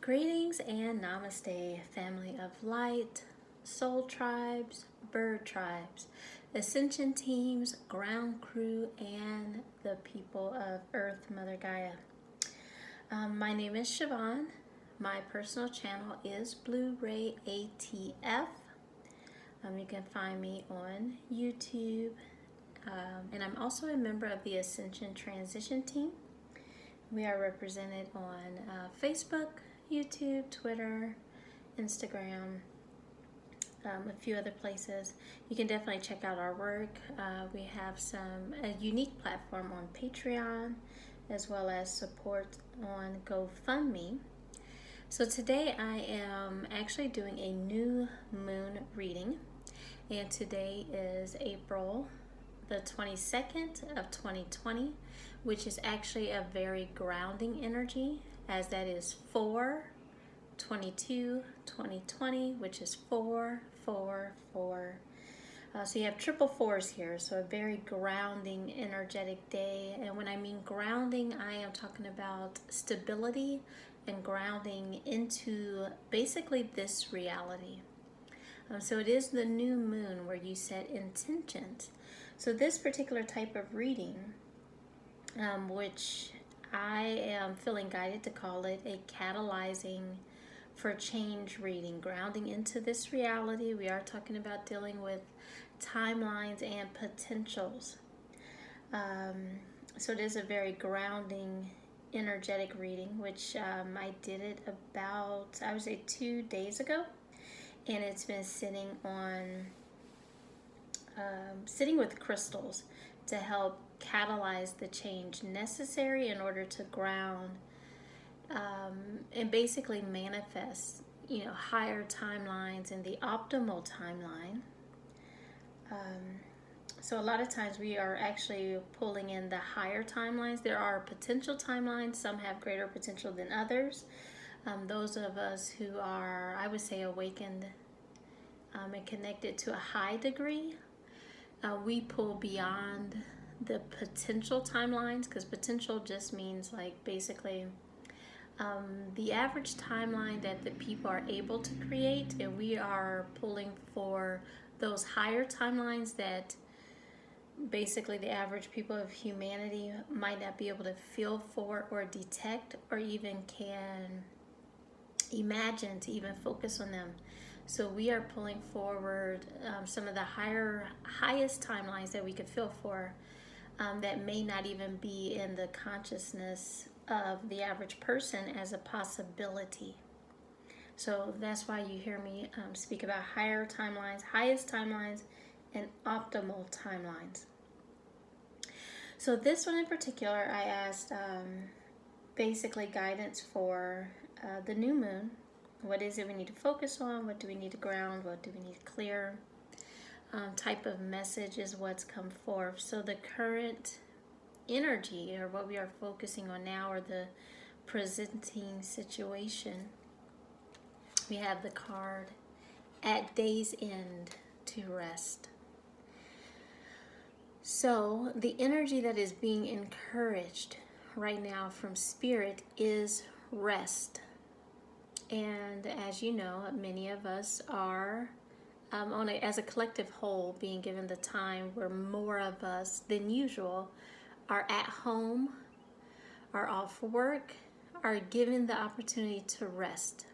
Greetings and namaste, family of light, soul tribes, bird tribes, ascension teams, ground crew, and the people of Earth, Mother Gaia. My name is Siobhan. My personal channel is Blue Ray ATF. You can find me on YouTube, and I'm also a member of the Ascension Transition Team. We are represented on Facebook, YouTube, Twitter, Instagram, a few other places. You can definitely check out our work. We have a unique platform on Patreon, as well as support on GoFundMe. So today I am actually doing a new moon reading, and today is April the 22nd of 2020, which is actually a very grounding energy, as that is 4/22/2020, which is 4/4/4. So you have triple fours here, so a very grounding, energetic day. And when I mean grounding, I am talking about stability and grounding into basically this reality. So it is the new moon where you set intentions. So this particular type of reading, which I am feeling guided to call it a catalyzing for change reading, grounding into this reality. We are talking about dealing with timelines and potentials. So it is a very grounding, energetic reading, which I did it about, I would say, 2 days ago. And it's been sitting with crystals to help catalyze the change necessary in order to ground and basically manifest, higher timelines and the optimal timeline. So a lot of times we are actually pulling in the higher timelines. There are potential timelines. Some have greater potential than others. Those of us who are, I would say, awakened and connected to a high degree, we pull beyond the potential timelines, because potential just means basically the average timeline that the people are able to create, and we are pulling for those higher timelines that basically the average people of humanity might not be able to feel for or detect or even can imagine to even focus on them. So we are pulling forward some of the highest timelines that we could feel for that may not even be in the consciousness of the average person as a possibility. So that's why you hear me speak about higher timelines, highest timelines, and optimal timelines. So this one in particular, I asked basically guidance for the new moon. What is it we need to focus on? What do we need to ground? What do we need to clear? Type of message is what's come forth. So the current energy, or what we are focusing on now, or the presenting situation, we have the card at day's end to rest. So the energy that is being encouraged right now from Spirit is rest. And as you know, many of us are, as a collective whole, being given the time where more of us than usual are at home, are off work, are given the opportunity to rest.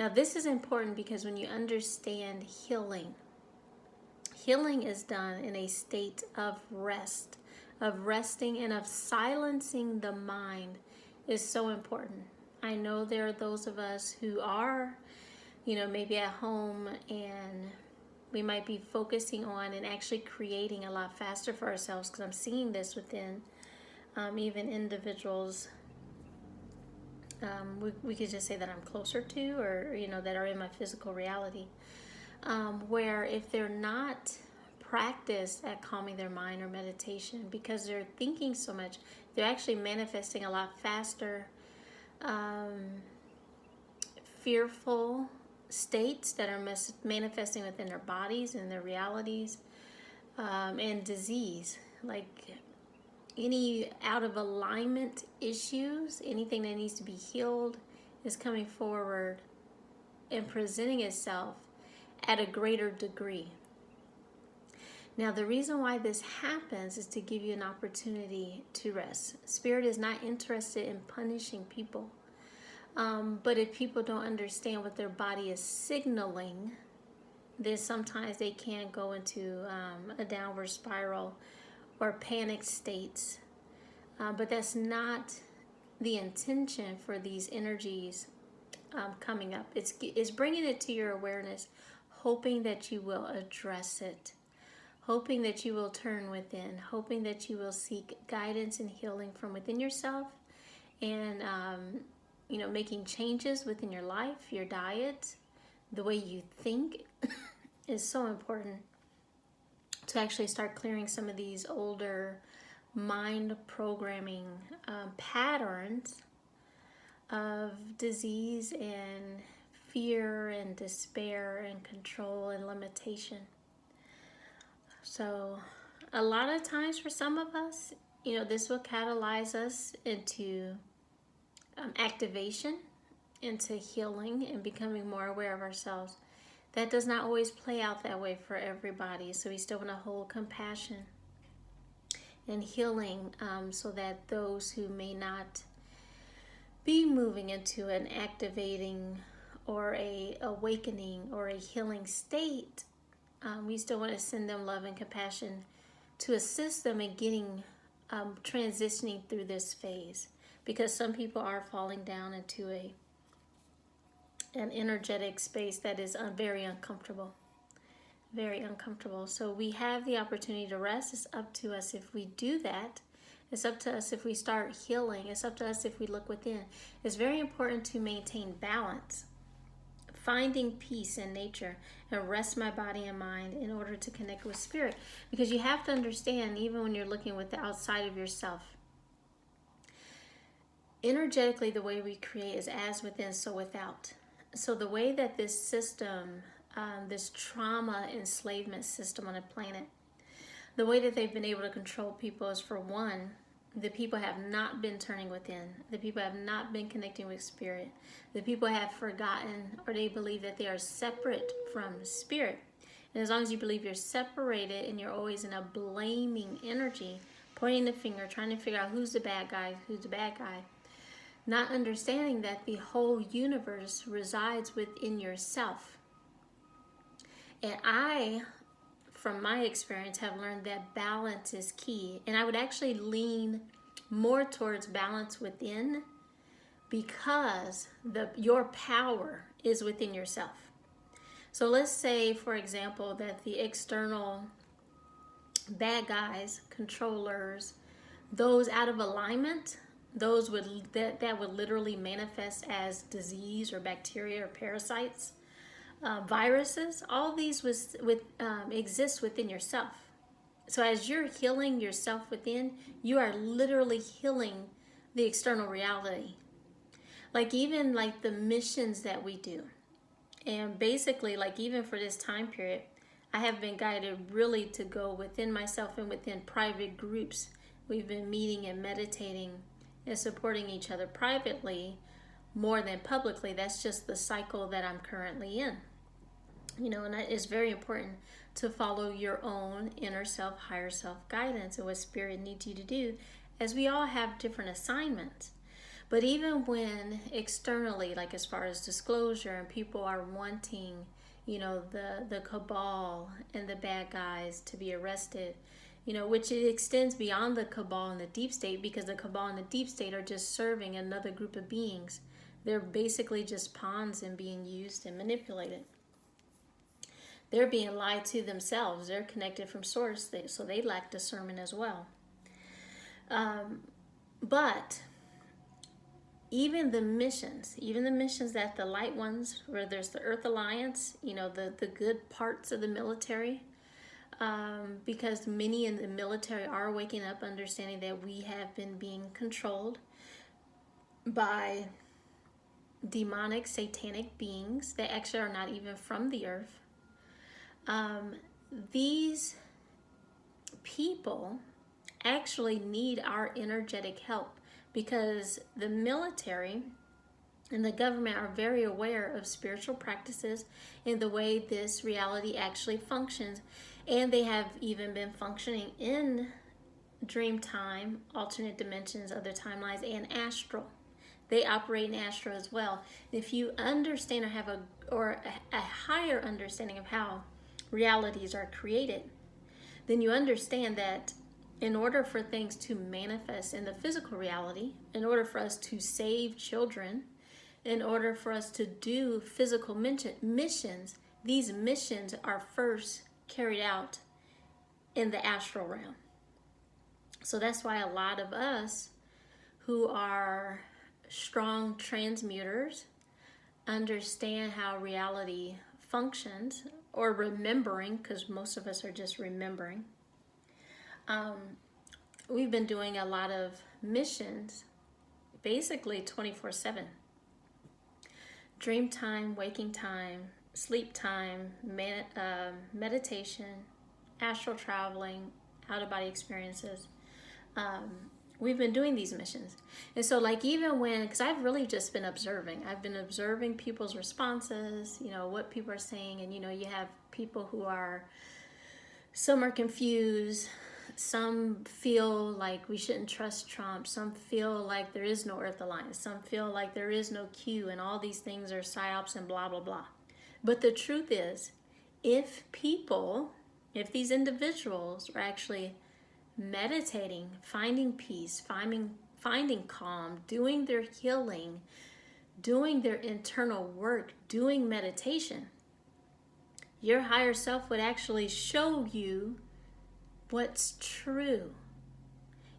Now, this is important because when you understand healing is done in a state of rest, of resting and of silencing the mind is so important. I know there are those of us who are, maybe at home, and we might be focusing on and actually creating a lot faster for ourselves, because I'm seeing this within even individuals we could just say that I'm closer to, or that are in my physical reality, where if they're not practiced at calming their mind or meditation, because they're thinking so much, they're actually manifesting a lot faster fearful states that are manifesting within their bodies and their realities, and disease, like any out of alignment issues, anything that needs to be healed is coming forward and presenting itself at a greater degree. Now, the reason why this happens is to give you an opportunity to rest. Spirit is not interested in punishing people. But if people don't understand what their body is signaling, then sometimes they can go into a downward spiral or panic states. But that's not the intention for these energies coming up. It's bringing it to your awareness, hoping that you will address it, hoping that you will turn within, hoping that you will seek guidance and healing from within yourself, and making changes within your life, your diet, the way you think is so important to actually start clearing some of these older mind programming patterns of disease and fear and despair and control and limitation. So a lot of times for some of us, this will catalyze us into activation, into healing and becoming more aware of ourselves. That does not always play out that way for everybody. So we still want to hold compassion and healing so that those who may not be moving into an activating or a awakening or a healing state, we still want to send them love and compassion to assist them in getting transitioning through this phase, because some people are falling down into an energetic space that is very uncomfortable. Very uncomfortable. So we have the opportunity to rest. It's up to us if we do that. It's up to us if we start healing. It's up to us if we look within. It's very important to maintain balance, finding peace in nature, and rest my body and mind in order to connect with spirit. Because you have to understand, even when you're looking with the outside of yourself, energetically, the way we create is as within, so without. So the way that this system, this trauma enslavement system on the planet, the way that they've been able to control people is, for one, the people have not been turning within. The people have not been connecting with spirit. The people have forgotten, or they believe that they are separate from spirit. And as long as you believe you're separated and you're always in a blaming energy, pointing the finger, trying to figure out who's the bad guy, not understanding that the whole universe resides within yourself. And I, from my experience, have learned that balance is key. And I would actually lean more towards balance within, because your power is within yourself. So let's say, for example, that the external bad guys, controllers, those out of alignment, those that would literally manifest as disease or bacteria or parasites, viruses, all these exist within yourself. So as you're healing yourself within, you are literally healing the external reality. Like even like the missions that we do. And basically, like even for this time period, I have been guided really to go within myself and within private groups. We've been meeting and meditating and supporting each other privately more than publicly. That's just the cycle that I'm currently in. And that is very important to follow your own inner self, higher self guidance and what spirit needs you to do, as we all have different assignments. But even when externally, like as far as disclosure, and people are wanting, the cabal and the bad guys to be arrested, which it extends beyond the cabal and the deep state, because the cabal and the deep state are just serving another group of beings. They're basically just pawns and being used and manipulated. They're being lied to themselves. They're connected from source, so they lack discernment as well. But even the missions that the light ones, where there's the Earth Alliance, the good parts of the military, because many in the military are waking up, understanding that we have been being controlled by demonic, satanic beings that actually are not even from the earth. These people actually need our energetic help, because the military and the government are very aware of spiritual practices and the way this reality actually functions. And they have even been functioning in dream time, alternate dimensions, other timelines, and astral. They operate in astral as well. If you understand or have a higher understanding of how realities are created, then you understand that in order for things to manifest in the physical reality, in order for us to save children, in order for us to do physical missions, these missions are first carried out in the astral realm. So that's why a lot of us who are strong transmuters understand how reality functions, or remembering, because most of us are just remembering. We've been doing a lot of missions basically 24/7. Dream time, waking time, sleep time, meditation, astral traveling, out-of-body experiences. We've been doing these missions. And so like even when, because I've really just been observing. I've been observing people's responses, what people are saying. And, you have people who are, some are confused. Some feel like we shouldn't trust Trump. Some feel like there is no Earth Alliance. Some feel like there is no Q and all these things are psyops and blah, blah, blah. But the truth is, if these individuals are actually meditating, finding peace, finding calm, doing their healing, doing their internal work, doing meditation, your higher self would actually show you what's true.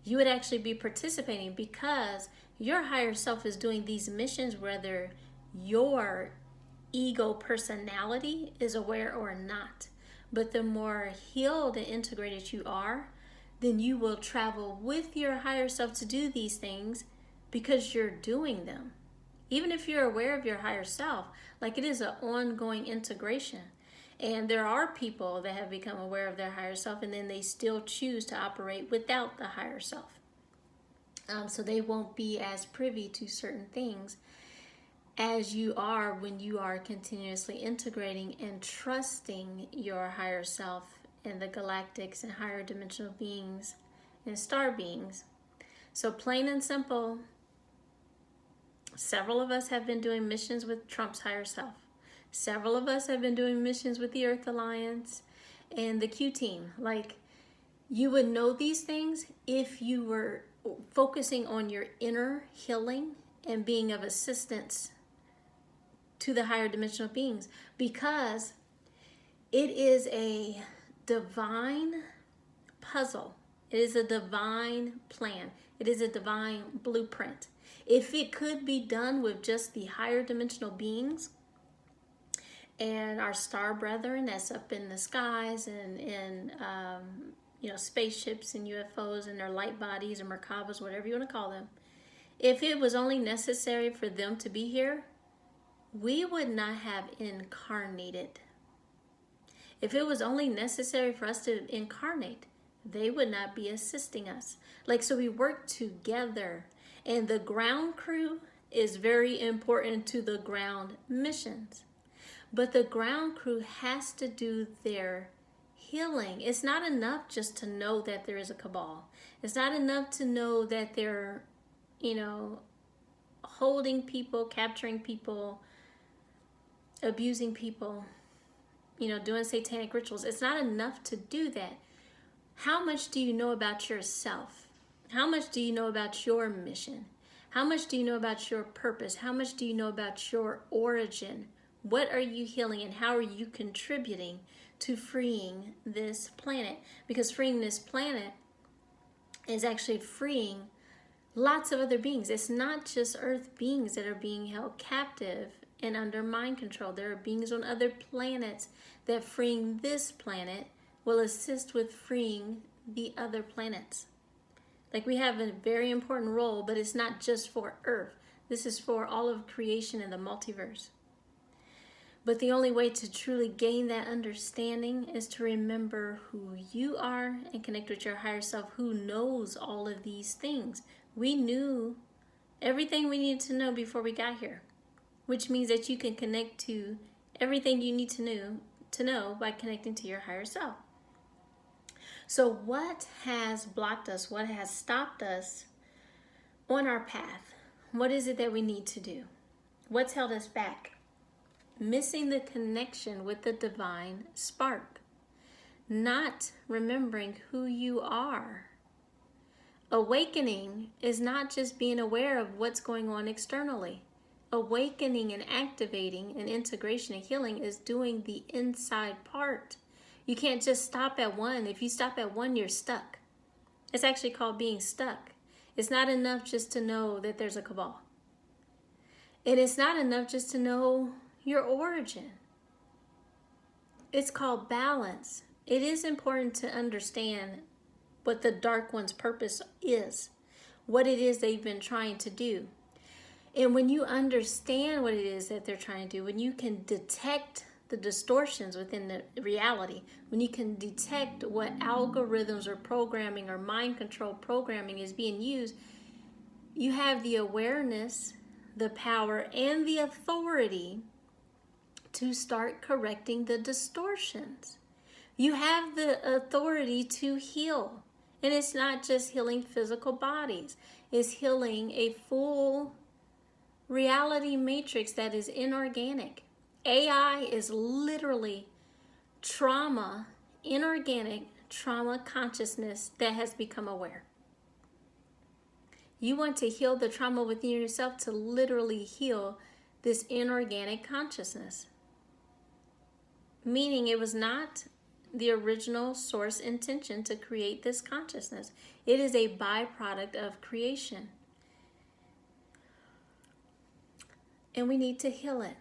You would actually be participating because your higher self is doing these missions whether your ego personality is aware or not. But the more healed and integrated you are, then you will travel with your higher self to do these things because you're doing them. Even if you're aware of your higher self, like it is an ongoing integration. And there are people that have become aware of their higher self and then they still choose to operate without the higher self. So they won't be as privy to certain things as you are when you are continuously integrating and trusting your higher self and the galactics and higher dimensional beings and star beings. So plain and simple, several of us have been doing missions with Trump's higher self. Several of us have been doing missions with the Earth Alliance and the Q team. Like, you would know these things if you were focusing on your inner healing and being of assistance to the higher dimensional beings, because it is a divine puzzle. It is a divine plan. It is a divine blueprint. If it could be done with just the higher dimensional beings and our star brethren that's up in the skies and in spaceships and UFOs and their light bodies or Merkabas, whatever you want to call them, if it was only necessary for them to be here, we would not have incarnated. If it was only necessary for us to incarnate, they would not be assisting us. So we work together. And the ground crew is very important to the ground missions. But the ground crew has to do their healing. It's not enough just to know that there is a cabal. It's not enough to know that they're, holding people, capturing people, abusing people, doing satanic rituals. It's not enough to do that. How much do you know about yourself? How much do you know about your mission? How much do you know about your purpose? How much do you know about your origin? What are you healing and how are you contributing to freeing this planet? Because freeing this planet is actually freeing lots of other beings. It's not just Earth beings that are being held captive and under mind control. There are beings on other planets that freeing this planet will assist with freeing the other planets. We have a very important role, but it's not just for Earth. This is for all of creation and the multiverse. But the only way to truly gain that understanding is to remember who you are and connect with your higher self, who knows all of these things. We knew everything we needed to know before we got here. which means that you can connect to everything you need to know by connecting to your higher self. So what has blocked us? What has stopped us on our path? What is it that we need to do? What's held us back? Missing the connection with the divine spark. Not remembering who you are. Awakening is not just being aware of what's going on externally. Awakening and activating and integration and healing is doing the inside part. You can't just stop at one. If you stop at one, you're stuck. It's actually called being stuck. It's not enough just to know that there's a cabal. And it's not enough just to know your origin. It's called balance. It is important to understand what the Dark One's purpose is, what it is they've been trying to do. And when you understand what it is that they're trying to do, when you can detect the distortions within the reality, when you can detect what algorithms or programming or mind control programming is being used, you have the awareness, the power, and the authority to start correcting the distortions. You have the authority to heal. And it's not just healing physical bodies. It's healing a full reality matrix that is inorganic. AI is literally trauma, inorganic trauma consciousness that has become aware. You want to heal the trauma within yourself to literally heal this inorganic consciousness. Meaning it was not the original source intention to create this consciousness. It is a byproduct of creation. And we need to heal it.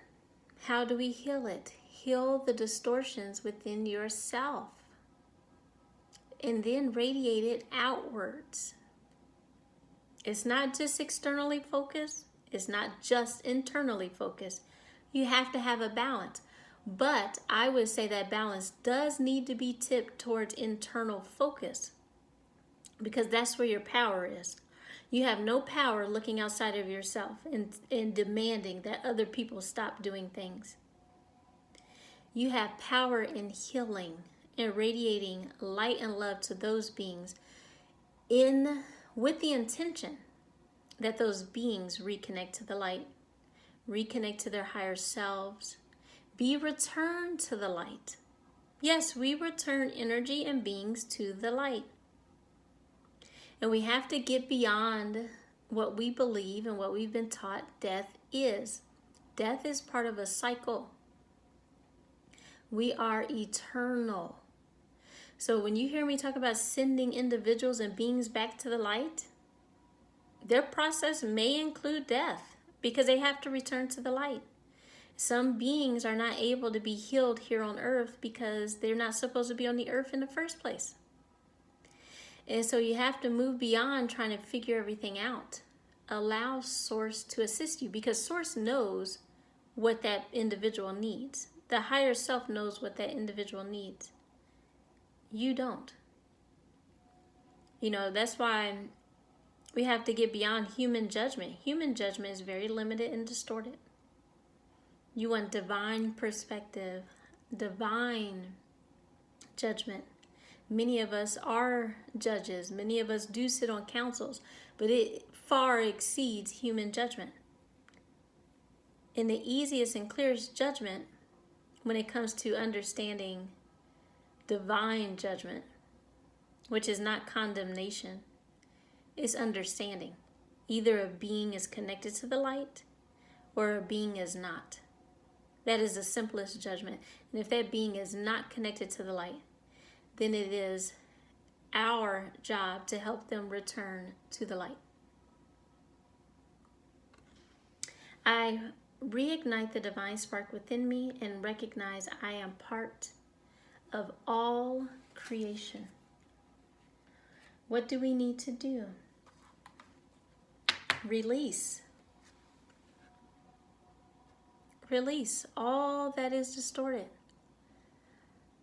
How do we heal it? Heal the distortions within yourself. And then radiate it outwards. It's not just externally focused. It's not just internally focused. You have to have a balance. But I would say that balance does need to be tipped towards internal focus, because that's where your power is. You have no power looking outside of yourself and demanding that other people stop doing things. You have power in healing and radiating light and love to those beings with the intention that those beings reconnect to the light, reconnect to their higher selves, be returned to the light. Yes, we return energy and beings to the light. And we have to get beyond what we believe and what we've been taught death is. Death is part of a cycle. We are eternal. So when you hear me talk about sending individuals and beings back to the light, their process may include death because they have to return to the light. Some beings are not able to be healed here on earth because they're not supposed to be on the earth in the first place. And so you have to move beyond trying to figure everything out. Allow Source to assist you, because Source knows what that individual needs. The higher self knows what that individual needs. You don't. That's why we have to get beyond human judgment. Human judgment is very limited and distorted. You want divine perspective, divine judgment. Many of us are judges. Many of us do sit on councils, but it far exceeds human judgment. And the easiest and clearest judgment when it comes to understanding divine judgment, which is not condemnation, is understanding. Either a being is connected to the light or a being is not. That is the simplest judgment. And if that being is not connected to the light, then it is our job to help them return to the light. I reignite the divine spark within me and recognize I am part of all creation. What do we need to do? Release. Release all that is distorted,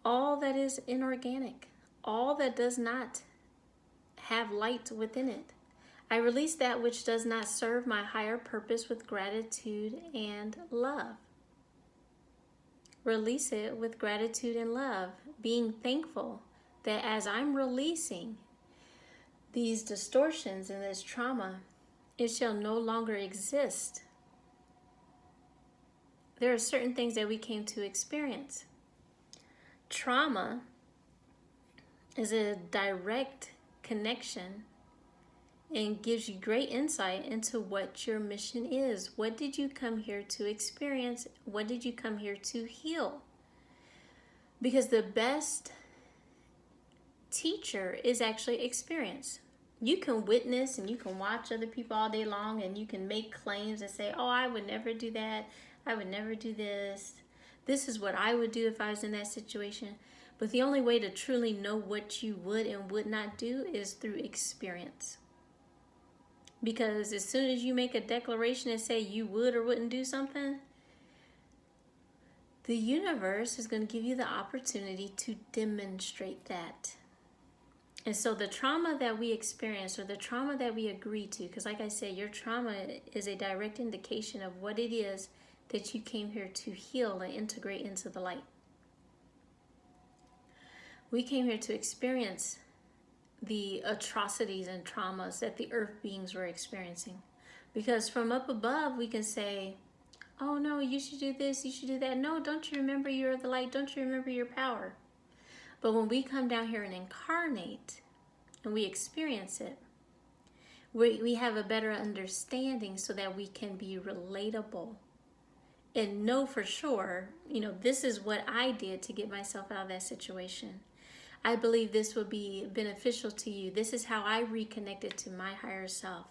all that is inorganic, all that does not have light within it. I release that which does not serve my higher purpose with gratitude and love. Release it with gratitude and love, being thankful that as I'm releasing these distortions and this trauma, it shall no longer exist. There are certain things that we came to experience. Trauma is a direct connection and gives you great insight into what your mission is. What did you come here to experience? What did you come here to heal? Because the best teacher is actually experience. You can witness and you can watch other people all day long and you can make claims and say, oh, I would never do that. I would never do this. This is what I would do if I was in that situation. But the only way to truly know what you would and would not do is through experience. Because as soon as you make a declaration and say you would or wouldn't do something, the universe is going to give you the opportunity to demonstrate that. And so the trauma that we experience or the trauma that we agree to, because like I said, your trauma is a direct indication of what it is that you came here to heal and integrate into the light. We came here to experience the atrocities and traumas that the earth beings were experiencing. Because from up above, we can say, oh no, you should do this, you should do that. No, don't you remember you're the light? Don't you remember your power? But when we come down here and incarnate and we experience it, we have a better understanding so that we can be relatable and know for sure, this is what I did to get myself out of that situation. I believe this will be beneficial to you. This is how I reconnected to my higher self.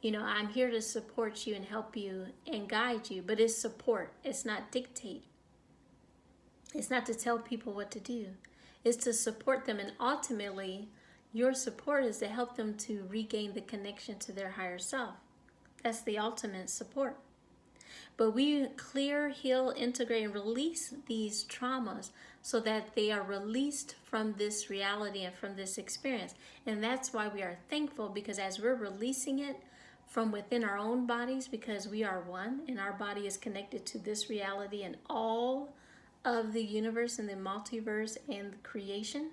I'm here to support you and help you and guide you, but it's support. It's not dictate. It's not to tell people what to do. It's to support them, and ultimately, your support is to help them to regain the connection to their higher self. That's the ultimate support. But we clear, heal, integrate, and release these traumas so that they are released from this reality and from this experience. And that's why we are thankful, because as we're releasing it from within our own bodies, because we are one and our body is connected to this reality and all of the universe and the multiverse and the creation,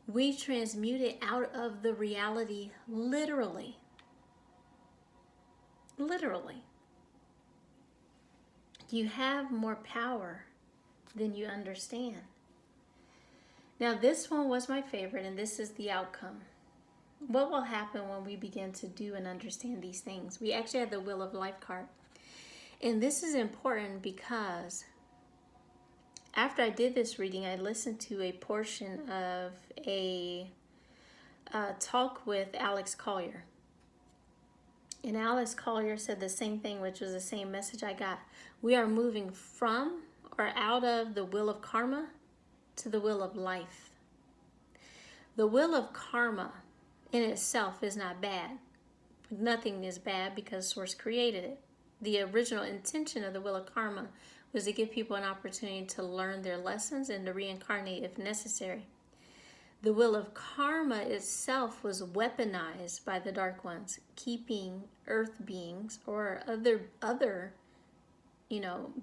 we transmute it out of the reality literally. Literally. You have more power than you understand. Now, this one was my favorite, and this is the outcome. What will happen when we begin to do and understand these things? We actually had the Wheel of Life card. And this is important because after I did this reading, I listened to a portion of a talk with Alex Collier. And Alex Collier said the same thing, which was the same message I got. We are moving from or out of the wheel of karma to the wheel of life. The wheel of karma in itself is not bad. Nothing is bad because Source created it. The original intention of the wheel of karma was to give people an opportunity to learn their lessons and to reincarnate if necessary. The wheel of karma itself was weaponized by the Dark Ones, keeping earth beings or other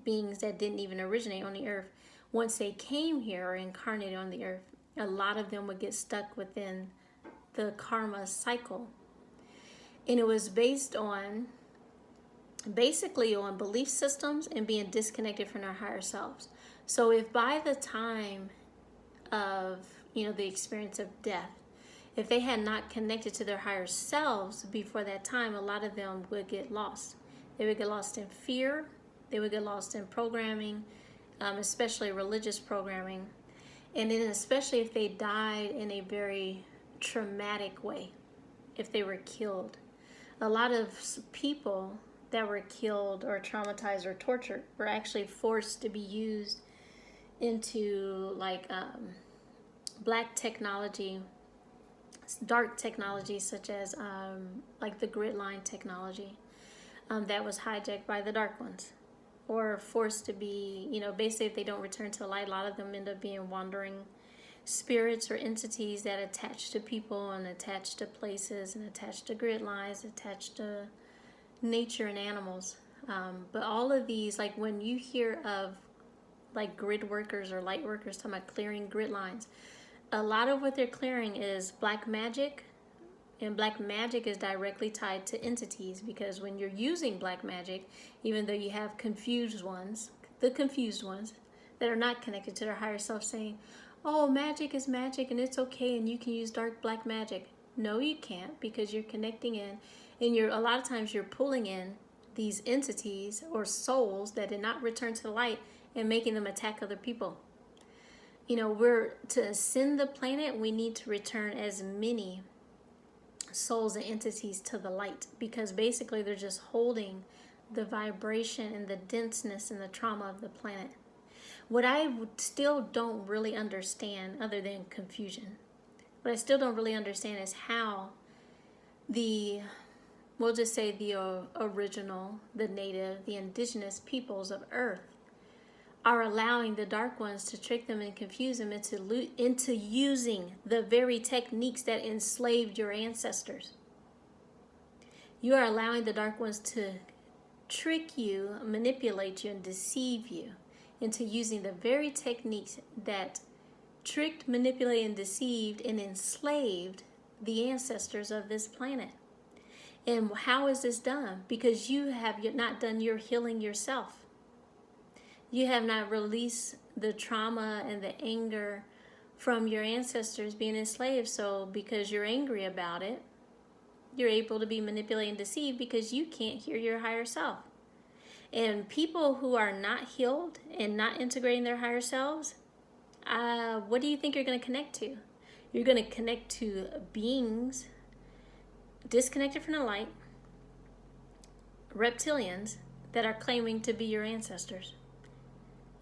beings that didn't even originate on the earth. Once they came here or incarnated on the earth, a lot of them would get stuck within the karma cycle. And it was based on basically on belief systems and being disconnected from our higher selves. So if by the time of the experience of death, if they had not connected to their higher selves before that time, a lot of them would get lost. They would get lost in fear. They would get lost in programming, especially religious programming. And then especially if they died in a very traumatic way, if they were killed. A lot of people that were killed or traumatized or tortured were actually forced to be used into black technology, dark technology such as the grid line technology that was hijacked by the Dark Ones, or forced to be, basically if they don't return to light, a lot of them end up being wandering spirits or entities that attach to people and attach to places and attach to grid lines, attach to nature and animals. But all of these, like when you hear of like grid workers or light workers talking about clearing grid lines, a lot of what they're clearing is black magic. And black magic is directly tied to entities, because when you're using black magic, even though you have confused ones, the confused ones that are not connected to their higher self saying, oh, magic is magic and it's okay and you can use dark black magic. No, you can't, because you're connecting in, and a lot of times you're pulling in these entities or souls that did not return to the light and making them attack other people. You know, we're to ascend the planet, we need to return as many souls and entities to the light, because basically they're just holding the vibration and the denseness and the trauma of the planet. What I still don't really understand, other than confusion, what I still don't really understand is how we'll just say the original, the native, the indigenous peoples of Earth are allowing the dark ones to trick them and confuse them into using the very techniques that enslaved your ancestors. You are allowing the dark ones to trick you, manipulate you, and deceive you into using the very techniques that tricked, manipulated, and deceived and enslaved the ancestors of this planet. And how is this done? Because you have not done your healing yourself. You have not released the trauma and the anger from your ancestors being enslaved. So because you're angry about it, you're able to be manipulated and deceived because you can't hear your higher self. And people who are not healed and not integrating their higher selves, what do you think you're going to connect to? You're going to connect to beings disconnected from the light, reptilians that are claiming to be your ancestors.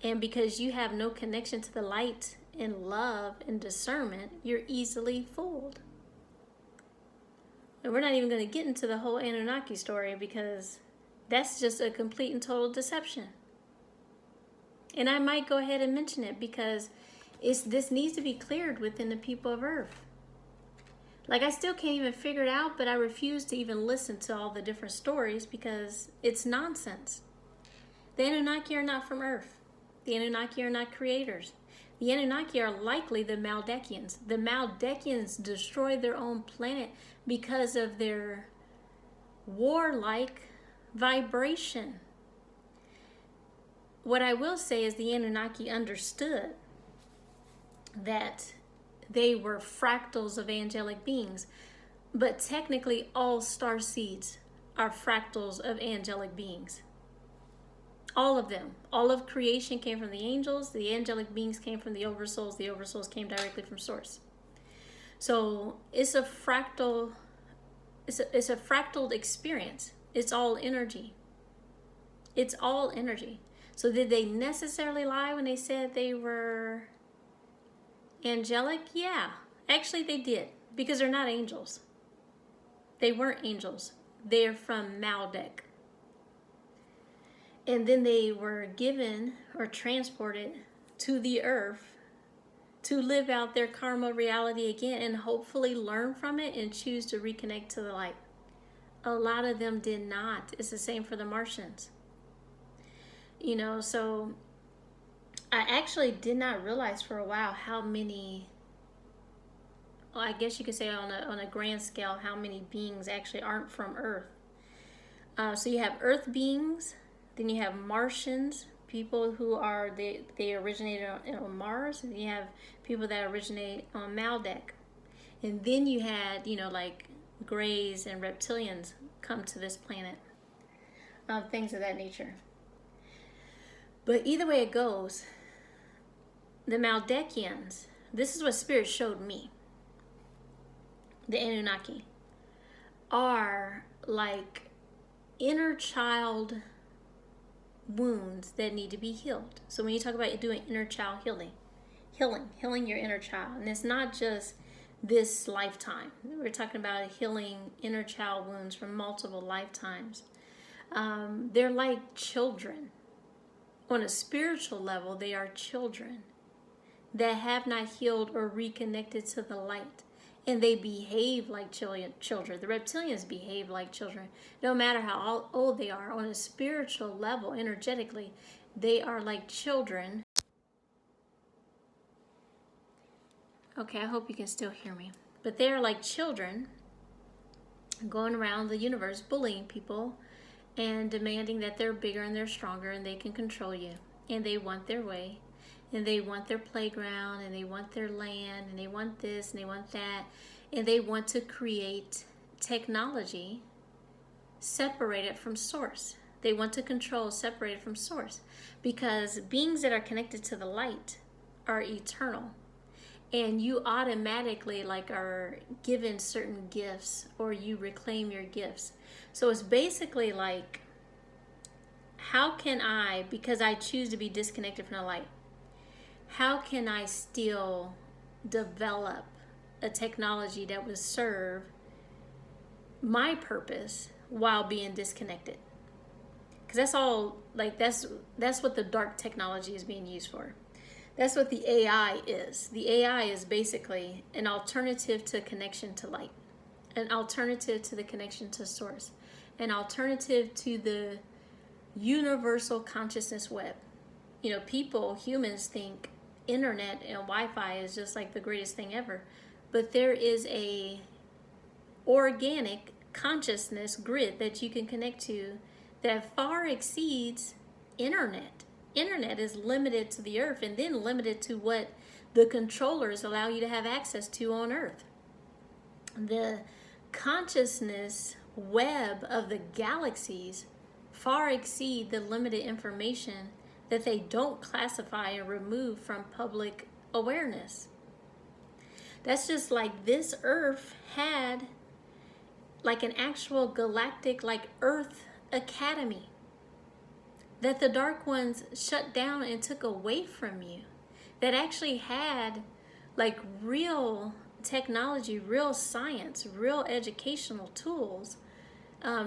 And because you have no connection to the light and love and discernment, you're easily fooled. And we're not even going to get into the whole Anunnaki story, because that's just a complete and total deception. And I might go ahead and mention it because this needs to be cleared within the people of Earth. Like, I still can't even figure it out, but I refuse to even listen to all the different stories because it's nonsense. The Anunnaki are not from Earth. The Anunnaki are not creators. The Anunnaki are likely the Maldekians. The Maldekians destroyed their own planet because of their warlike vibration. What I will say is the Anunnaki understood that they were fractals of angelic beings, but technically all star seeds are fractals of angelic beings. All of them. All of creation came from the angels. The angelic beings came from the oversouls. The oversouls came directly from source. So it's a fractal. It's a fractal experience. It's all energy. It's all energy. So did they necessarily lie when they said they were angelic? Yeah, actually they did, because they're not angels. They weren't angels. They're from Maldek. And then they were given or transported to the earth to live out their karma reality again and hopefully learn from it and choose to reconnect to the light. A lot of them did not. It's the same for the Martians. You know, so I actually did not realize for a while how many, well, I guess you could say on a grand scale, how many beings actually aren't from Earth. So you have Earth beings. Then you have Martians, people who are, they originated on Mars. And you have people that originate on Maldek. And then you had, like Greys and reptilians come to this planet. Things of that nature. But either way it goes, the Maldekians, this is what Spirit showed me. The Anunnaki are like inner child wounds that need to be healed. So when you talk about doing inner child healing your inner child, and it's not just this lifetime. We're talking about healing inner child wounds from multiple lifetimes. They're like children. On a spiritual level, they are children. that have not healed or reconnected to the light. And they behave like children. The reptilians behave like children. No matter how old they are, on a spiritual level, energetically, they are like children. Okay, I hope you can still hear me. But they are like children going around the universe bullying people and demanding that they're bigger and they're stronger and they can control you. And they want their way. And they want their playground, and they want their land, and they want this, and they want that. And they want to create technology separated from source. They want to control separated from source. Because beings that are connected to the light are eternal. And you automatically are given certain gifts, or you reclaim your gifts. So it's basically like, how can I, because I choose to be disconnected from the light, how can I still develop a technology that would serve my purpose while being disconnected? Because that's all, that's what the dark technology is being used for. That's what the AI is. The AI is basically an alternative to connection to light, an alternative to the connection to source, an alternative to the universal consciousness web. Humans think internet and Wi-Fi is just like the greatest thing ever, but there is a organic consciousness grid that you can connect to that far exceeds internet. Internet is limited to the earth, and then limited to what the controllers allow you to have access to on earth. The consciousness web of the galaxies far exceed the limited information that they don't classify and remove from public awareness. That's just like this earth had like an actual galactic, like Earth Academy that the Dark Ones shut down and took away from you, that actually had like real technology, real science, real educational tools.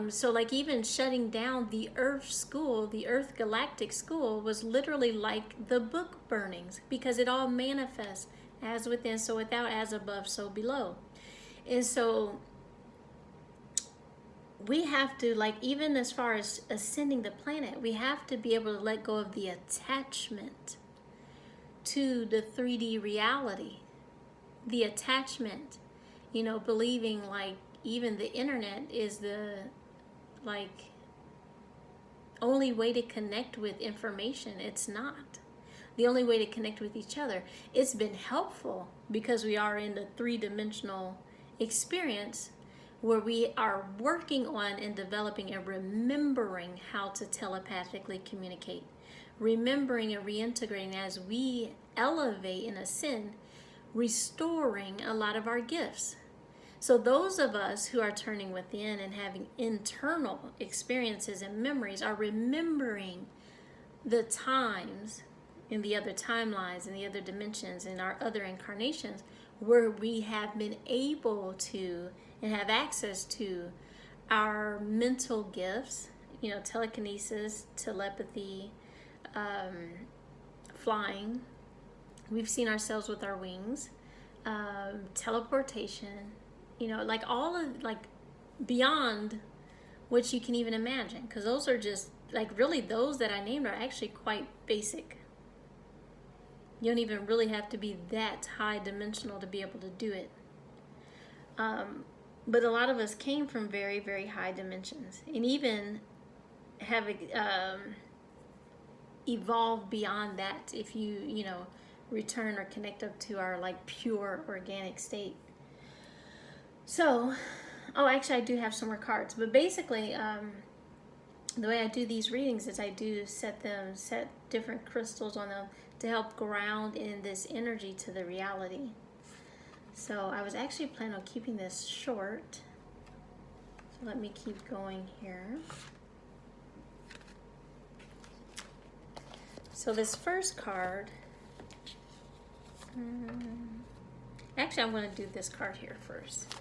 So like even shutting down the Earth School, the Earth Galactic School, was literally like the book burnings, because it all manifests as within, so without, as above, so below. And so we have to, like, even as far as ascending the planet, we have to be able to let go of the attachment to the 3D reality. The attachment, believing like even the internet is the like only way to connect with information. It's not the only way to connect with each other. It's been helpful because we are in the 3-dimensional experience where we are working on and developing and remembering how to telepathically communicate, remembering and reintegrating as we elevate and ascend, restoring a lot of our gifts. So those of us who are turning within and having internal experiences and memories are remembering the times in the other timelines and the other dimensions and our other incarnations where we have been able to and have access to our mental gifts, telekinesis, telepathy, flying. We've seen ourselves with our wings, teleportation, like all of, like, beyond what you can even imagine. Because those are just, like, really those that I named are actually quite basic. You don't even really have to be that high dimensional to be able to do it. But a lot of us came from very, very high dimensions, and even have evolved beyond that if you, return or connect up to our like pure organic state. So, actually I do have some more cards, but basically the way I do these readings is I do set different crystals on them to help ground in this energy to the reality. So I was actually planning on keeping this short. So let me keep going here. So this first card, actually I'm going to do this card here first.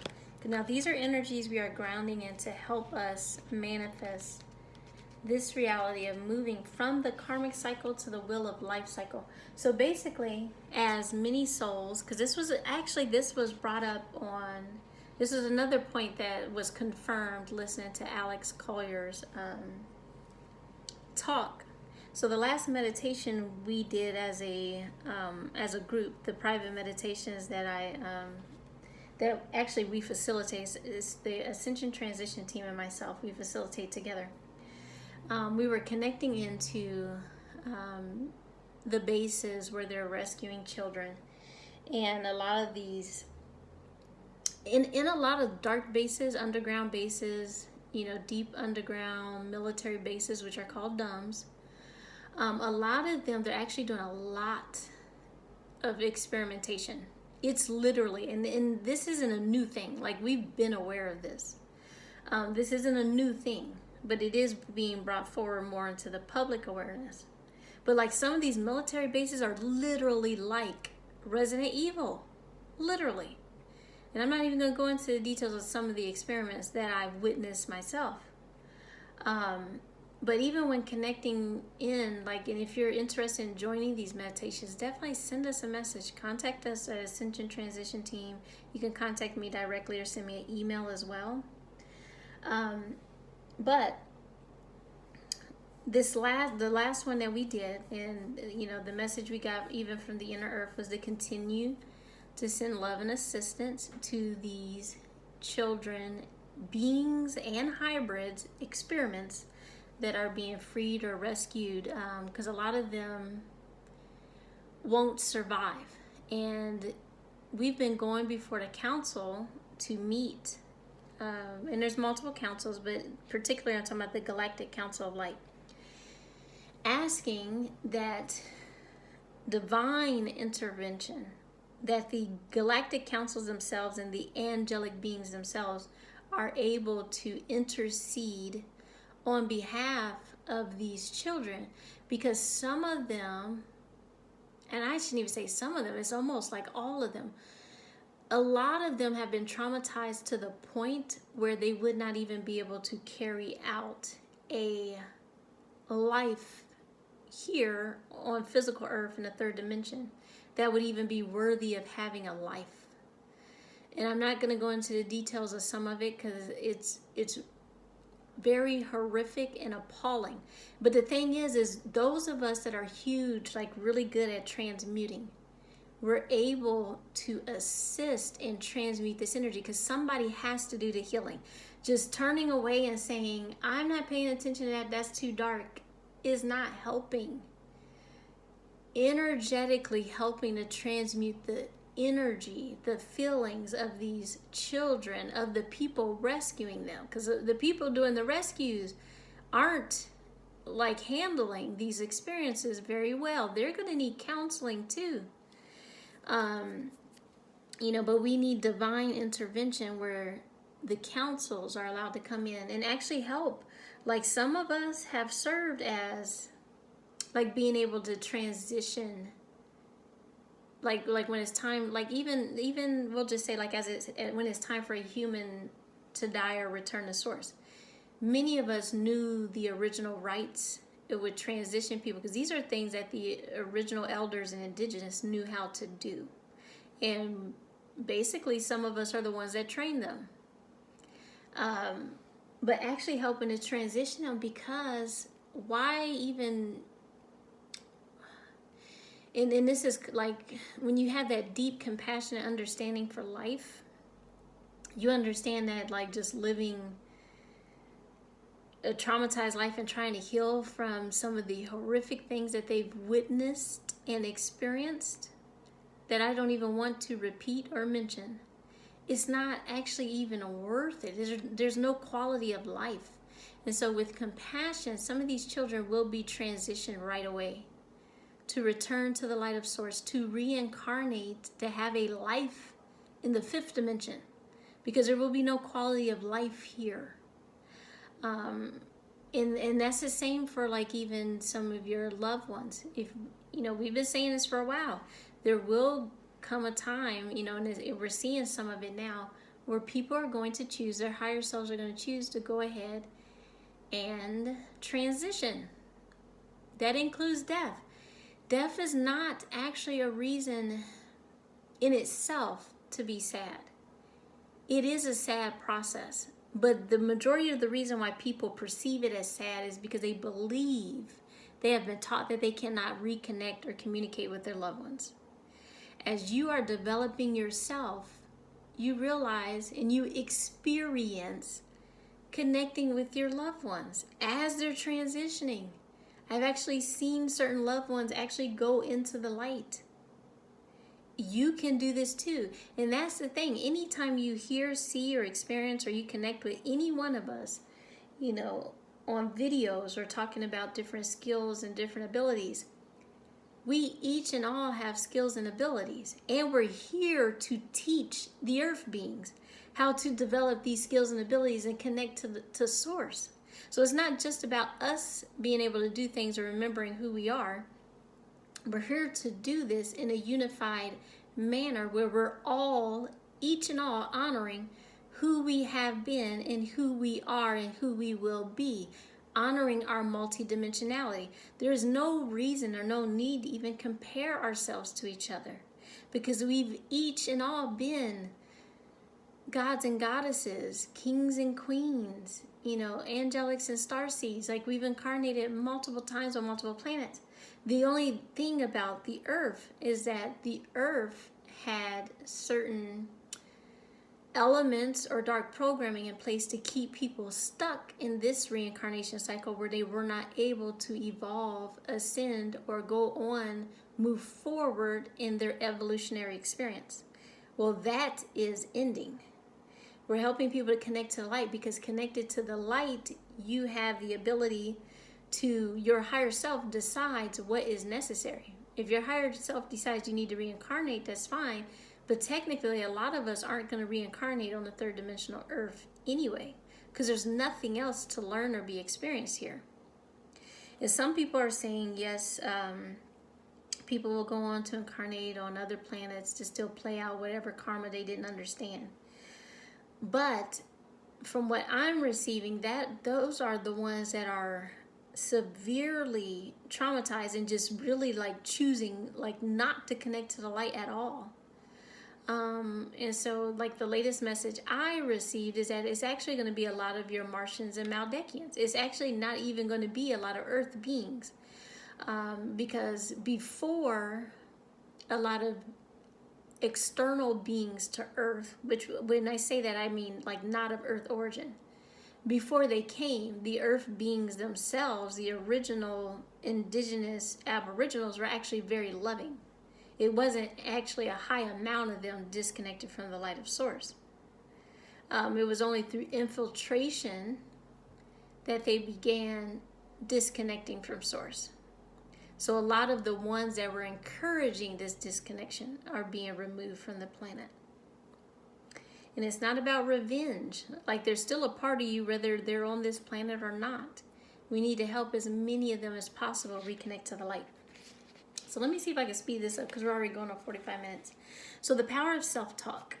Now these are energies we are grounding in to help us manifest this reality of moving from the karmic cycle to the wheel of life cycle. So basically, as many souls, because this was brought up on, this is another point that was confirmed listening to Alex Collier's talk. So the last meditation we did as a group, the private meditations that actually we facilitate, is the Ascension transition team and myself, we facilitate together. We were connecting into the bases where they're rescuing children, and a lot of these, in a lot of dark bases, underground bases, deep underground military bases, which are called DUMBs, a lot of them, they're actually doing a lot of experimentation. It's literally, and this isn't a new thing. Like, we've been aware of this. This isn't a new thing, but it is being brought forward more into the public awareness. But like, some of these military bases are literally like Resident Evil, literally. And I'm not even going to go into the details of some of the experiments that I've witnessed myself. But even when connecting in, like, and if you're interested in joining these meditations, definitely send us a message. Contact us at Ascension Transition Team. You can contact me directly or send me an email as well. But the last one that we did, and the message we got even from the inner earth was to continue to send love and assistance to these children, beings, and hybrids, experiments that are being freed or rescued, because a lot of them won't survive. And we've been going before the council to meet, and there's multiple councils, but particularly I'm talking about the Galactic Council of Light, asking that divine intervention, that the galactic councils themselves and the angelic beings themselves are able to intercede on behalf of these children, because some of them, and I shouldn't even say some of them, it's almost like all of them, a lot of them have been traumatized to the point where they would not even be able to carry out a life here on physical earth in the third dimension that would even be worthy of having a life. And I'm not going to go into the details of some of it, because it's very horrific and appalling. But the thing is those of us that are huge, like really good at transmuting, we're able to assist and transmute this energy, because somebody has to do the healing. Just turning away and saying, I'm not paying attention to that, that's too dark, is not helping. Energetically helping to transmute the energy, the feelings of these children, of the people rescuing them, because the people doing the rescues aren't like handling these experiences very well. They're going to need counseling too. But we need divine intervention where the councils are allowed to come in and actually help. Like, some of us have served as like being able to transition, like when it's time, like even we'll just say, like, when it's time for a human to die or return to source. Many of us knew the original rites. It would transition people, because these are things that the original elders and indigenous knew how to do, and basically some of us are the ones that trained them. But actually helping to transition them, because why even? And this is like, when you have that deep, compassionate understanding for life, you understand that, like, just living a traumatized life and trying to heal from some of the horrific things that they've witnessed and experienced, that I don't even want to repeat or mention, it's not actually even worth it. There's no quality of life. And so with compassion, some of these children will be transitioned right away to return to the light of source, to reincarnate, to have a life in the fifth dimension, because there will be no quality of life here. And that's the same for, like, even some of your loved ones. If we've been saying this for a while, there will come a time, and we're seeing some of it now, where people are going to choose, their higher selves are going to choose to go ahead and transition. That includes death. Death is not actually a reason in itself to be sad. It is a sad process, but the majority of the reason why people perceive it as sad is because they believe they have been taught that they cannot reconnect or communicate with their loved ones. As you are developing yourself, you realize and you experience connecting with your loved ones as they're transitioning. I've actually seen certain loved ones actually go into the light. You can do this too. And that's the thing. Anytime you hear, see, or experience, or you connect with any one of us, on videos or talking about different skills and different abilities, we each and all have skills and abilities. And we're here to teach the earth beings how to develop these skills and abilities and connect to source. So it's not just about us being able to do things or remembering who we are. We're here to do this in a unified manner where we're all, each and all, honoring who we have been and who we are and who we will be, honoring our multidimensionality. There is no reason or no need to even compare ourselves to each other, because we've each and all been gods and goddesses, kings and queens, angelics and starseeds. Like, we've incarnated multiple times on multiple planets. The only thing about the earth is that the earth had certain elements or dark programming in place to keep people stuck in this reincarnation cycle where they were not able to evolve, ascend, or go on, move forward in their evolutionary experience. Well, that is ending. We're helping people to connect to the light, because connected to the light, you have the ability to, your higher self decides what is necessary. If your higher self decides you need to reincarnate, that's fine. But technically, a lot of us aren't going to reincarnate on the third dimensional earth anyway, because there's nothing else to learn or be experienced here. And some people are saying, yes, people will go on to incarnate on other planets to still play out whatever karma they didn't understand. But from what I'm receiving, those are the ones that are severely traumatized and just really choosing not to connect to the light at all. And so the latest message I received is that it's actually going to be a lot of your Martians and Maldekians. It's actually not even going to be a lot of Earth beings, because before, a lot of external beings to Earth, which when I say that I mean not of Earth origin, before they came, the Earth beings themselves, the original indigenous aboriginals, were actually very loving. It wasn't actually a high amount of them disconnected from the light of source. It was only through infiltration that they began disconnecting from source. So a lot of the ones that were encouraging this disconnection are being removed from the planet. And it's not about revenge. There's still a part of you whether they're on this planet or not. We need to help as many of them as possible reconnect to the light. So let me see if I can speed this up, because we're already going on 45 minutes. So the power of self-talk.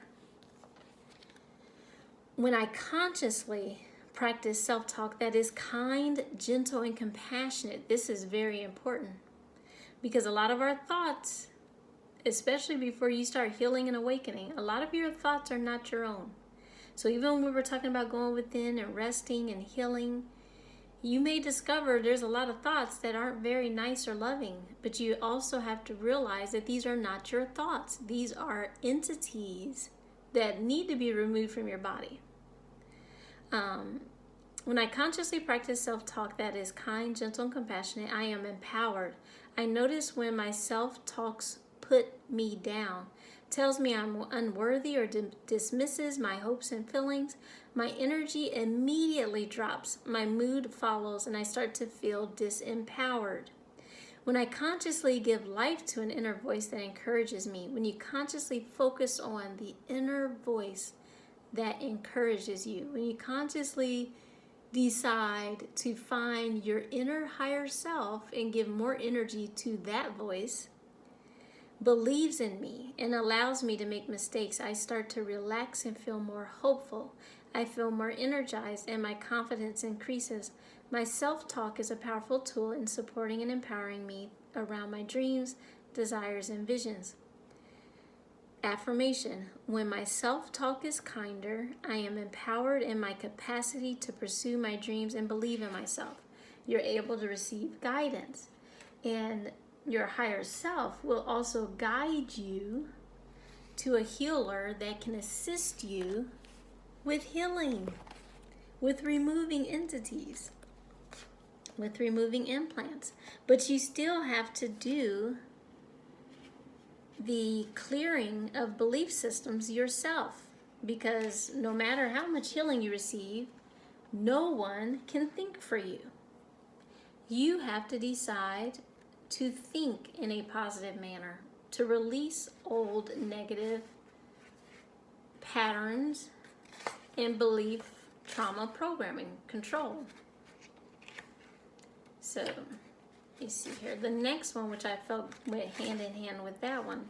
When I consciously practice self-talk that is kind, gentle, and compassionate, this is very important. Because a lot of our thoughts, especially before you start healing and awakening, a lot of your thoughts are not your own. So even when we were talking about going within and resting and healing, you may discover there's a lot of thoughts that aren't very nice or loving, but you also have to realize that these are not your thoughts. These are entities that need to be removed from your body. When I consciously practice self-talk that is kind, gentle, and compassionate, I am empowered. I notice when my self-talks put me down, tells me I'm unworthy, or dismisses my hopes and feelings, my energy immediately drops, my mood follows, and I start to feel disempowered. When I consciously give life to an inner voice that encourages me, when you consciously focus on the inner voice that encourages you, when you consciously decide to find your inner higher self and give more energy to that voice, believes in me and allows me to make mistakes, I start to relax and feel more hopeful. I feel more energized and my confidence increases. My self-talk is a powerful tool in supporting and empowering me around my dreams, desires, and visions. Affirmation. When my self-talk is kinder, I am empowered in my capacity to pursue my dreams and believe in myself. You're able to receive guidance. And your higher self will also guide you to a healer that can assist you with healing, with removing entities, with removing implants. But you still have to do the clearing of belief systems yourself, because no matter how much healing you receive, no one can think for you. You have to decide to think in a positive manner, to release old negative patterns and belief trauma programming control. So you see here, the next one, which I felt went hand in hand with that one,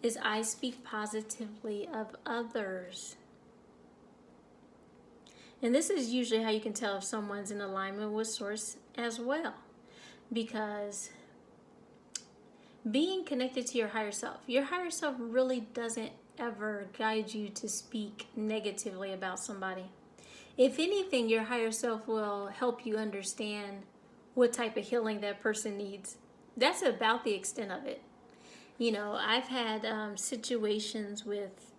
is I speak positively of others. And this is usually how you can tell if someone's in alignment with Source as well. Because being connected to your higher self really doesn't ever guide you to speak negatively about somebody. If anything, your higher self will help you understand what type of healing that person needs. That's about the extent of it. You know, I've had situations with,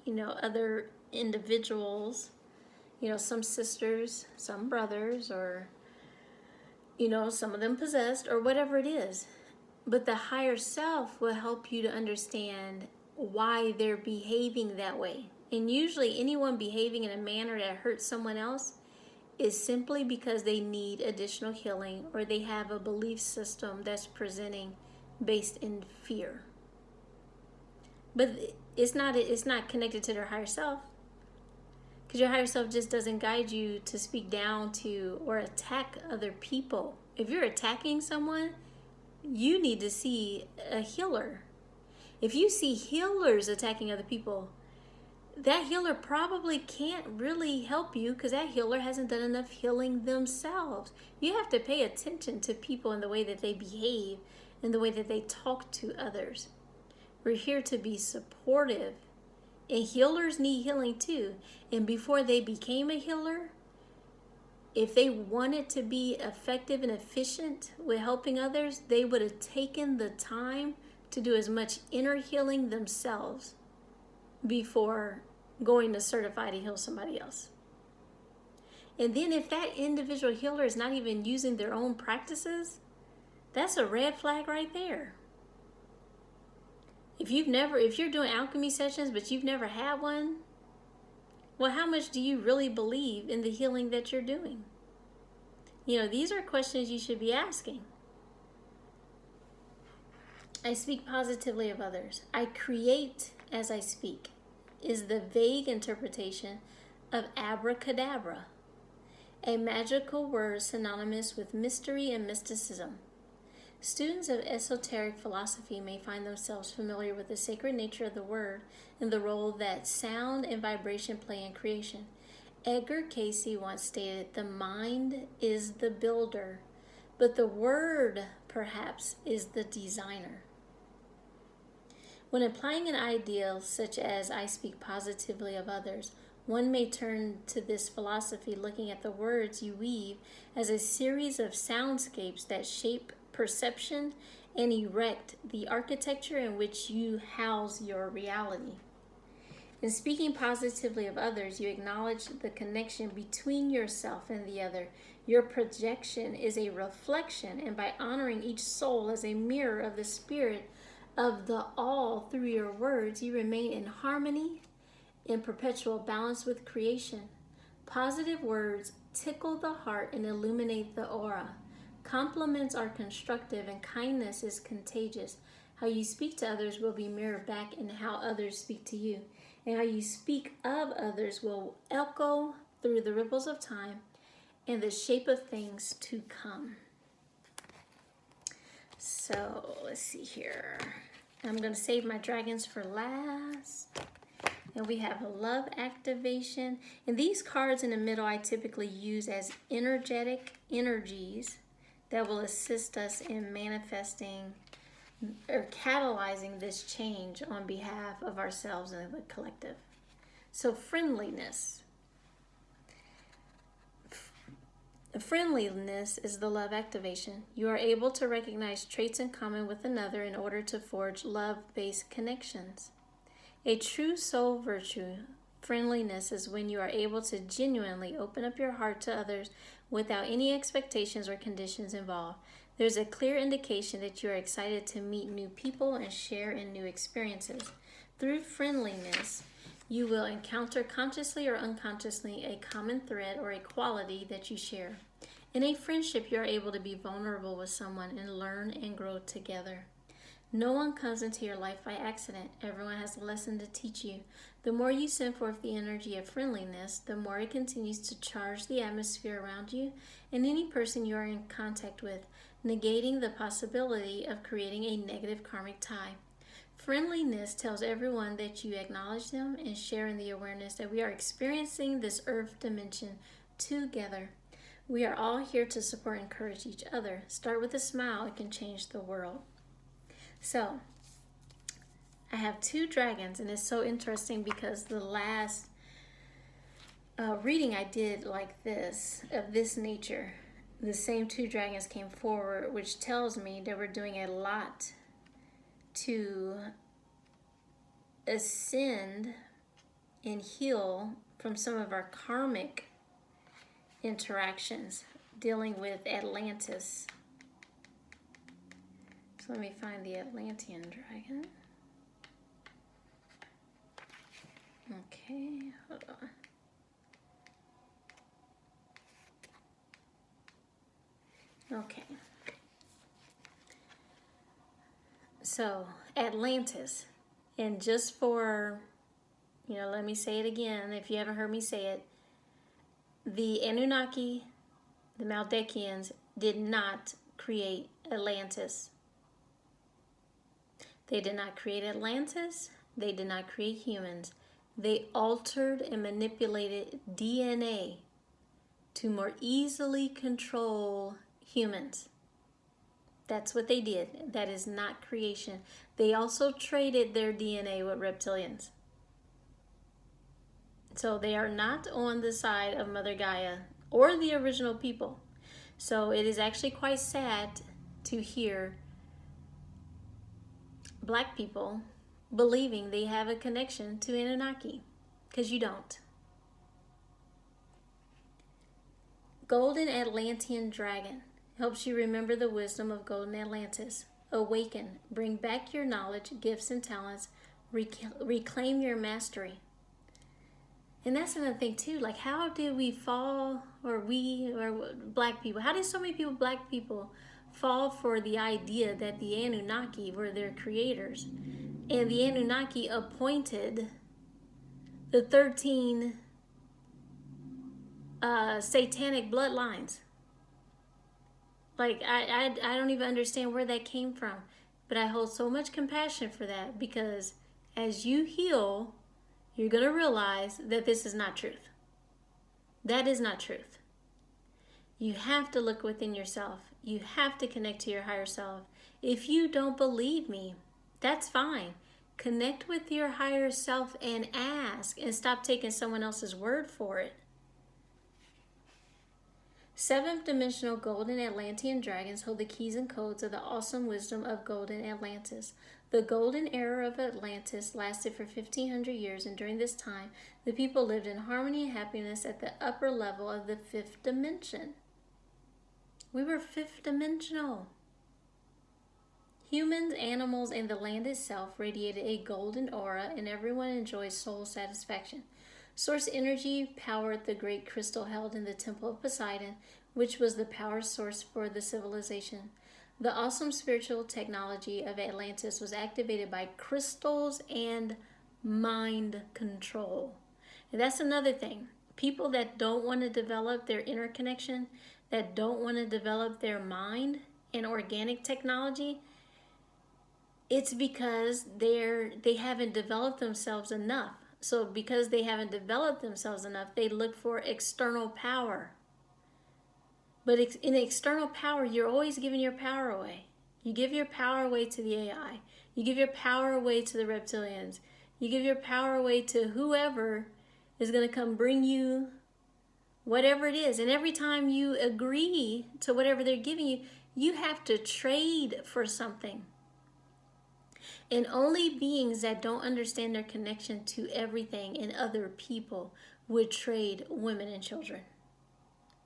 other individuals, some sisters, some brothers, or, some of them possessed, or whatever it is. But the higher self will help you to understand why they're behaving that way. And usually anyone behaving in a manner that hurts someone else is simply because they need additional healing, or they have a belief system that's presenting based in fear. But it's not connected to their higher self, because your higher self just doesn't guide you to speak down to or attack other people. If you're attacking someone, you need to see a healer. If you see healers attacking other people, that healer probably can't really help you, because that healer hasn't done enough healing themselves. You have to pay attention to people and the way that they behave and the way that they talk to others. We're here to be supportive, and healers need healing too. And before they became a healer, if they wanted to be effective and efficient with helping others, they would have taken the time to do as much inner healing themselves before going to certify to heal somebody else. And then if that individual healer is not even using their own practices, that's a red flag right there. If you're doing alchemy sessions but you've never had one, well, how much do you really believe in the healing that you're doing? These are questions you should be asking. I speak positively of others. I create as I speak is the vague interpretation of abracadabra, a magical word synonymous with mystery and mysticism. Students of esoteric philosophy may find themselves familiar with the sacred nature of the word and the role that sound and vibration play in creation. Edgar Cayce once stated, "The mind is the builder, but the word, perhaps, is the designer." When applying an ideal such as I speak positively of others, one may turn to this philosophy looking at the words you weave as a series of soundscapes that shape perception and erect the architecture in which you house your reality. In speaking positively of others, you acknowledge the connection between yourself and the other. Your projection is a reflection, and by honoring each soul as a mirror of the spirit of the all through your words, you remain in harmony, in perpetual balance with creation. Positive words tickle the heart and illuminate the aura. Compliments are constructive and kindness is contagious. How you speak to others will be mirrored back in how others speak to you. And how you speak of others will echo through the ripples of time and the shape of things to come. So let's see here. I'm going to save my dragons for last. And we have a love activation. And these cards in the middle I typically use as energetic energies that will assist us in manifesting or catalyzing this change on behalf of ourselves and the collective. So friendliness. Friendliness is the love activation. You are able to recognize traits in common with another in order to forge love-based connections. A true soul virtue, friendliness, is when you are able to genuinely open up your heart to others without any expectations or conditions involved. There's a clear indication that you are excited to meet new people and share in new experiences. Through friendliness, you will encounter consciously or unconsciously a common thread or a quality that you share. In a friendship, you are able to be vulnerable with someone and learn and grow together. No one comes into your life by accident. Everyone has a lesson to teach you. The more you send forth the energy of friendliness, the more it continues to charge the atmosphere around you and any person you are in contact with, negating the possibility of creating a negative karmic tie. Friendliness tells everyone that you acknowledge them and share in the awareness that we are experiencing this earth dimension together. We are all here to support and encourage each other. Start with a smile. It can change the world. So, I have 2 dragons, and it's so interesting because the last reading I did like this, of this nature, the same 2 dragons came forward, which tells me that we're doing a lot to ascend and heal from some of our karmic interactions dealing with Atlantis. So let me find the Atlantean dragon. Okay, hold on. Okay. So, Atlantis. And just for, let me say it again, if you haven't heard me say it, the Anunnaki, the Maldekians, did not create Atlantis. They did not create Atlantis. They did not create humans. They altered and manipulated DNA to more easily control humans. That's what they did. That is not creation. They also traded their DNA with reptilians. So they are not on the side of Mother Gaia or the original people. So it is actually quite sad to hear Black people believing they have a connection to Anunnaki, because you don't. Golden Atlantean Dragon helps you remember the wisdom of Golden Atlantis. Awaken, bring back your knowledge, gifts, and talents, reclaim your mastery. And that's another thing too, like how did we fall, or Black people, how did so many people, Black people, fall for the idea that the Anunnaki were their creators? And the Anunnaki appointed the 13 satanic bloodlines. Like, I don't even understand where that came from. But I hold so much compassion for that, because as you heal, you're going to realize that this is not truth. That is not truth. You have to look within yourself. You have to connect to your higher self. If you don't believe me, that's fine. Connect with your higher self and ask, and stop taking someone else's word for it. 7th dimensional golden Atlantean dragons hold the keys and codes of the awesome wisdom of golden Atlantis. The golden era of Atlantis lasted for 1,500 years, and during this time, the people lived in harmony and happiness at the upper level of the 5th dimension. We were 5th dimensional. Humans, animals, and the land itself radiated a golden aura, and everyone enjoyed soul satisfaction. Source energy powered the great crystal held in the Temple of Poseidon, which was the power source for the civilization. The awesome spiritual technology of Atlantis was activated by crystals and mind control. And that's another thing. People that don't want to develop their inner connection, that don't want to develop their mind and organic technology, it's because they haven't developed themselves enough. So because they haven't developed themselves enough, they look for external power. But in external power, you're always giving your power away. You give your power away to the AI. You give your power away to the reptilians. You give your power away to whoever is going to come bring you whatever it is. And every time you agree to whatever they're giving you, you have to trade for something. And only beings that don't understand their connection to everything and other people would trade women and children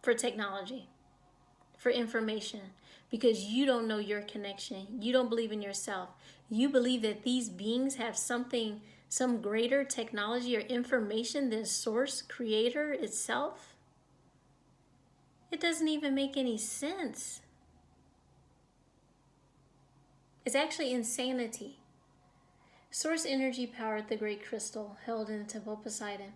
for technology, for information, because you don't know your connection. You don't believe in yourself. You believe that these beings have something, some greater technology or information than Source, Creator itself. It doesn't even make any sense. It's actually insanity. Source energy powered the great crystal held in the temple of Poseidon.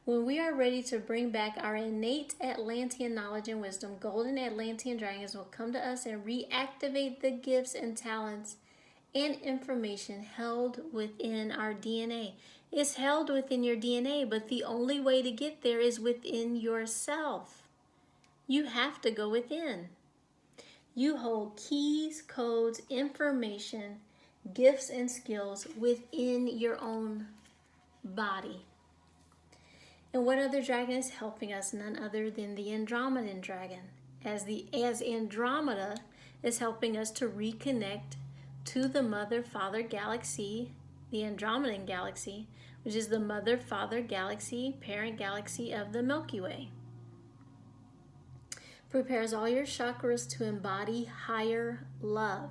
When we are ready to bring back our innate Atlantean knowledge and wisdom, golden Atlantean dragons will come to us and reactivate the gifts and talents and information held within our DNA. It's held within your DNA, but the only way to get there is within yourself. You have to go within. You hold keys, codes, information, gifts, and skills within your own body. And what other dragon is helping us? None other than the Andromedan dragon. As Andromeda is helping us to reconnect to the mother-father galaxy, the Andromedan galaxy, which is the mother-father galaxy, parent galaxy of the Milky Way. Prepares all your chakras to embody higher love.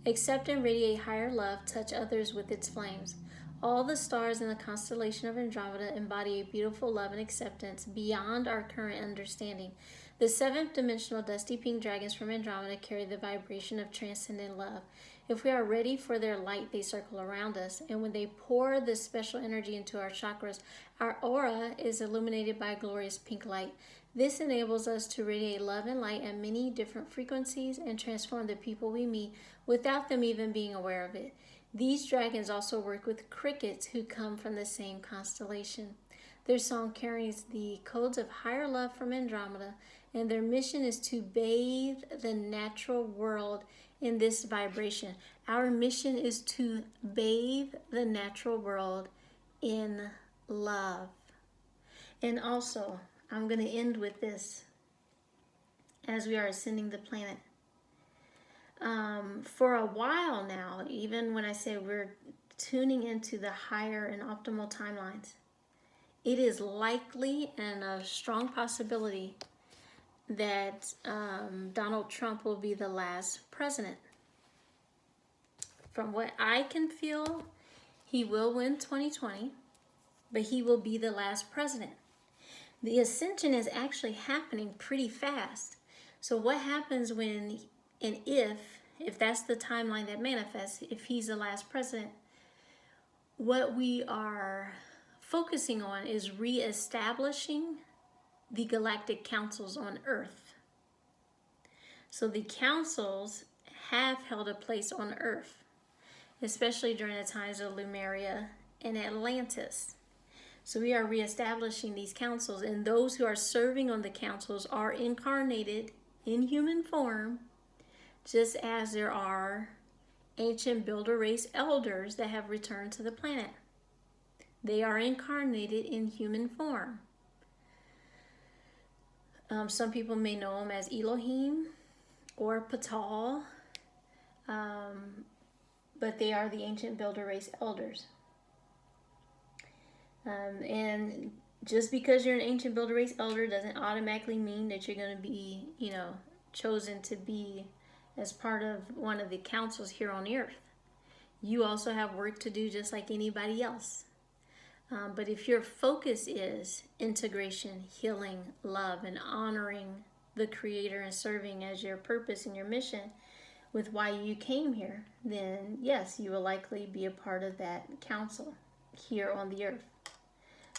Accept and radiate higher love, touch others with its flames. All the stars in the constellation of Andromeda embody a beautiful love and acceptance beyond our current understanding. The seventh dimensional dusty pink dragons from Andromeda carry the vibration of transcendent love. If we are ready for their light, they circle around us, and when they pour this special energy into our chakras, our aura is illuminated by a glorious pink light. This enables us to radiate love and light at many different frequencies and transform the people we meet without them even being aware of it. These dragons also work with crickets who come from the same constellation. Their song carries the codes of higher love from Andromeda, and their mission is to bathe the natural world in this vibration. Our mission is to bathe the natural world in love. And also, I'm going to end with this as we are ascending the planet. For a while now, even when I say we're tuning into the higher and optimal timelines, it is likely and a strong possibility that Donald Trump will be the last president. From what I can feel, he will win 2020, but he will be the last president. The ascension is actually happening pretty fast. So what happens when and if that's the timeline that manifests, if he's the last president, what we are focusing on is reestablishing the galactic councils on Earth. So the councils have held a place on Earth, especially during the times of Lemuria and Atlantis. So we are reestablishing these councils, and those who are serving on the councils are incarnated in human form, just as there are ancient builder race elders that have returned to the planet. They are incarnated in human form. Some people may know them as Elohim or Patal, but they are the ancient builder race elders. And just because you're an ancient builder race elder doesn't automatically mean that you're going to be, chosen to be as part of one of the councils here on earth. You also have work to do just like anybody else. But if your focus is integration, healing, love, and honoring the Creator and serving as your purpose and your mission with why you came here, then yes, you will likely be a part of that council here on the earth.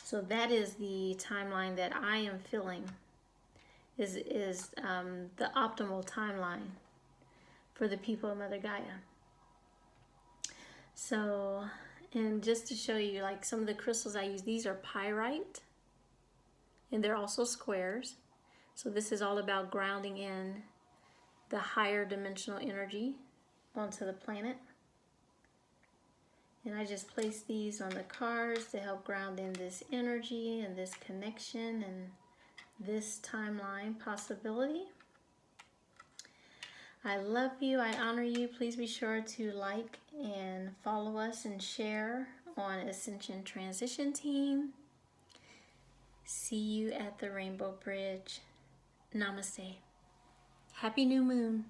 So that is the timeline that I am feeling is the optimal timeline for the people of Mother Gaia. So, And just to show you, like, some of the crystals I use, these are pyrite, and they're also squares. So this is all about grounding in the higher dimensional energy onto the planet. And I just place these on the cards to help ground in this energy and this connection and this timeline possibility. I love you. I honor you. Please be sure to like and follow us and share on Ascension Transition Team. See you at the Rainbow Bridge. Namaste. Happy New Moon.